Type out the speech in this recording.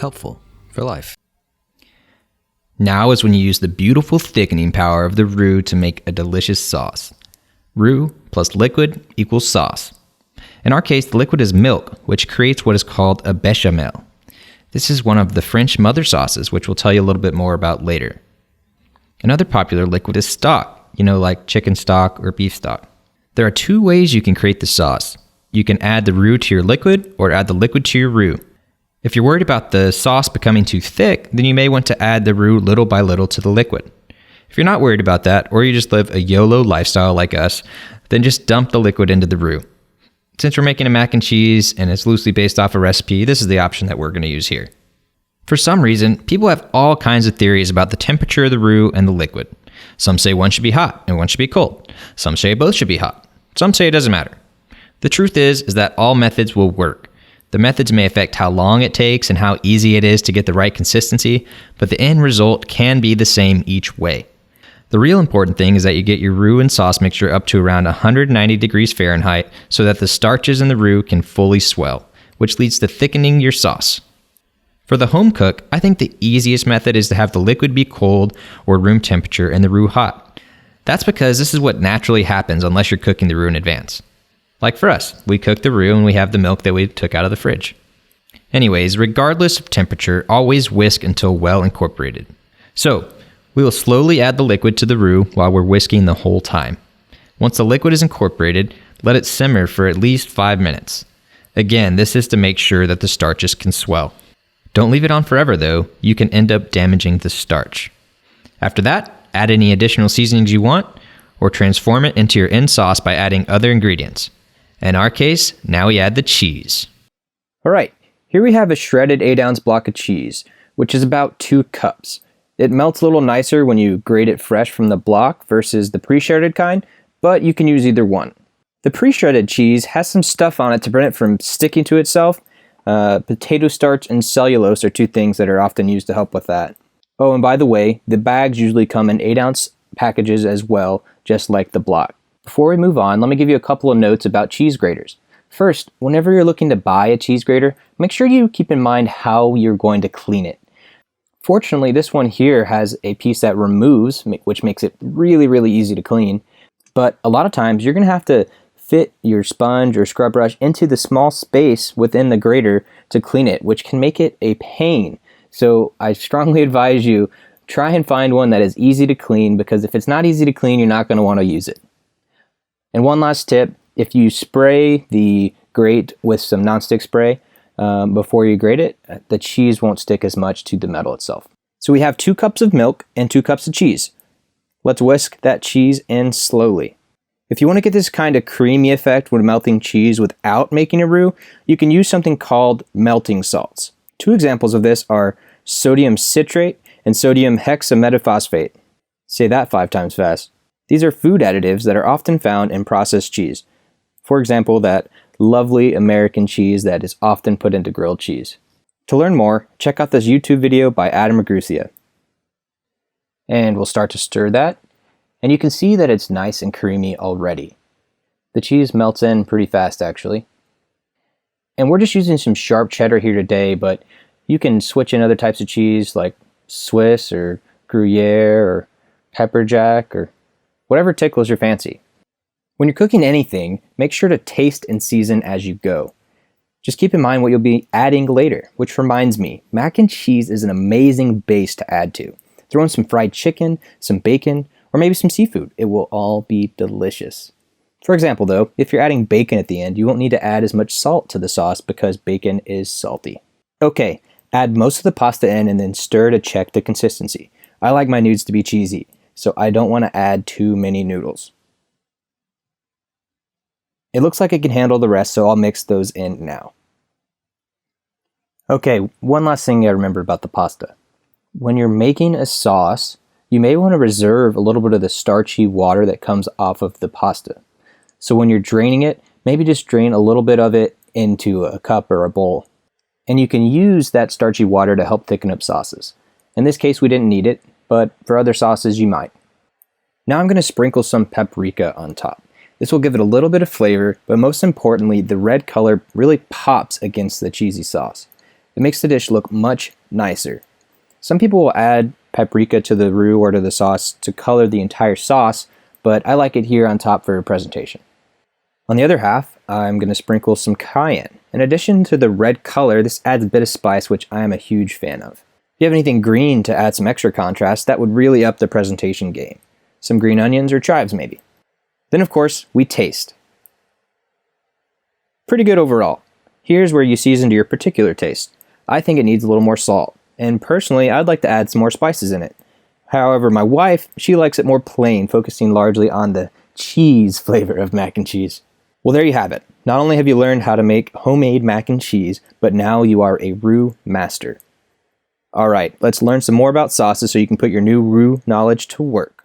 Helpful for life. Now is when you use the beautiful thickening power of the roux to make a delicious sauce. Roux plus liquid equals sauce. In our case, the liquid is milk, which creates what is called a bechamel. This is one of the French mother sauces, which we'll tell you a little bit more about later. Another popular liquid is stock, like chicken stock or beef stock. There are two ways you can create the sauce. You can add the roux to your liquid or add the liquid to your roux. If you're worried about the sauce becoming too thick, then you may want to add the roux little by little to the liquid. If you're not worried about that, or you just live a YOLO lifestyle like us, then just dump the liquid into the roux. Since we're making a mac and cheese and it's loosely based off a recipe, this is the option that we're going to use here. For some reason, people have all kinds of theories about the temperature of the roux and the liquid. Some say one should be hot and one should be cold. Some say both should be hot. Some say it doesn't matter. The truth is that all methods will work. The methods may affect how long it takes and how easy it is to get the right consistency, but the end result can be the same each way. The real important thing is that you get your roux and sauce mixture up to around 190 degrees Fahrenheit so that the starches in the roux can fully swell, which leads to thickening your sauce. For the home cook, I think the easiest method is to have the liquid be cold or room temperature and the roux hot. That's because this is what naturally happens unless you're cooking the roux in advance. Like for us, we cook the roux and we have the milk that we took out of the fridge. Anyways, regardless of temperature, always whisk until well incorporated. So, we will slowly add the liquid to the roux while we're whisking the whole time. Once the liquid is incorporated, let it simmer for at least 5 minutes. Again, this is to make sure that the starches can swell. Don't leave it on forever though, you can end up damaging the starch. After that, add any additional seasonings you want, or transform it into your end sauce by adding other ingredients. In our case, now we add the cheese. Alright, here we have a shredded 8-ounce block of cheese, which is about 2 cups. It melts a little nicer when you grate it fresh from the block versus the pre-shredded kind, but you can use either one. The pre-shredded cheese has some stuff on it to prevent it from sticking to itself. Potato starch and cellulose are 2 things that are often used to help with that. Oh, and by the way, the bags usually come in 8-ounce packages as well, just like the block. Before we move on, let me give you a couple of notes about cheese graters. First, whenever you're looking to buy a cheese grater, make sure you keep in mind how you're going to clean it. Fortunately, this one here has a piece that removes, which makes it really, really easy to clean. But a lot of times you're going to have to fit your sponge or scrub brush into the small space within the grater to clean it, which can make it a pain. So I strongly advise you, try and find one that is easy to clean, because if it's not easy to clean, you're not going to want to use it. And one last tip, if you spray the grate with some nonstick spray before you grate it, the cheese won't stick as much to the metal itself. So we have 2 cups of milk and 2 cups of cheese. Let's whisk that cheese in slowly. If you want to get this kind of creamy effect when melting cheese without making a roux, you can use something called melting salts. 2 examples of this are sodium citrate and sodium hexametaphosphate. Say that 5 times fast. These are food additives that are often found in processed cheese. For example, that lovely American cheese that is often put into grilled cheese. To learn more, check out this YouTube video by Adam Magrucia. And we'll start to stir that, and you can see that it's nice and creamy already. The cheese melts in pretty fast actually. And we're just using some sharp cheddar here today, but you can switch in other types of cheese like Swiss or Gruyere or pepper jack or whatever tickles your fancy. When you're cooking anything, make sure to taste and season as you go. Just keep in mind what you'll be adding later, which reminds me, mac and cheese is an amazing base to add to. Throw in some fried chicken, some bacon, or maybe some seafood. It will all be delicious. For example though, if you're adding bacon at the end, you won't need to add as much salt to the sauce because bacon is salty. Okay, add most of the pasta in and then stir to check the consistency. I like my noodles to be cheesy, so I don't want to add too many noodles. It looks like it can handle the rest, so I'll mix those in now. Okay, one last thing I remember about the pasta. When you're making a sauce, you may want to reserve a little bit of the starchy water that comes off of the pasta. So when you're draining it, maybe just drain a little bit of it into a cup or a bowl. And you can use that starchy water to help thicken up sauces. In this case, we didn't need it, but for other sauces, you might. Now I'm going to sprinkle some paprika on top. This will give it a little bit of flavor, but most importantly, the red color really pops against the cheesy sauce. It makes the dish look much nicer. Some people will add paprika to the roux or to the sauce to color the entire sauce, but I like it here on top for presentation. On the other half, I'm going to sprinkle some cayenne. In addition to the red color, this adds a bit of spice, which I am a huge fan of. If you have anything green to add some extra contrast, that would really up the presentation game. Some green onions or chives maybe. Then of course, we taste. Pretty good overall. Here's where you season to your particular taste. I think it needs a little more salt, and personally, I'd like to add some more spices in it. However, my wife, she likes it more plain, focusing largely on the cheese flavor of mac and cheese. Well, there you have it. Not only have you learned how to make homemade mac and cheese, but now you are a roux master. Alright, let's learn some more about sauces so you can put your new roux knowledge to work.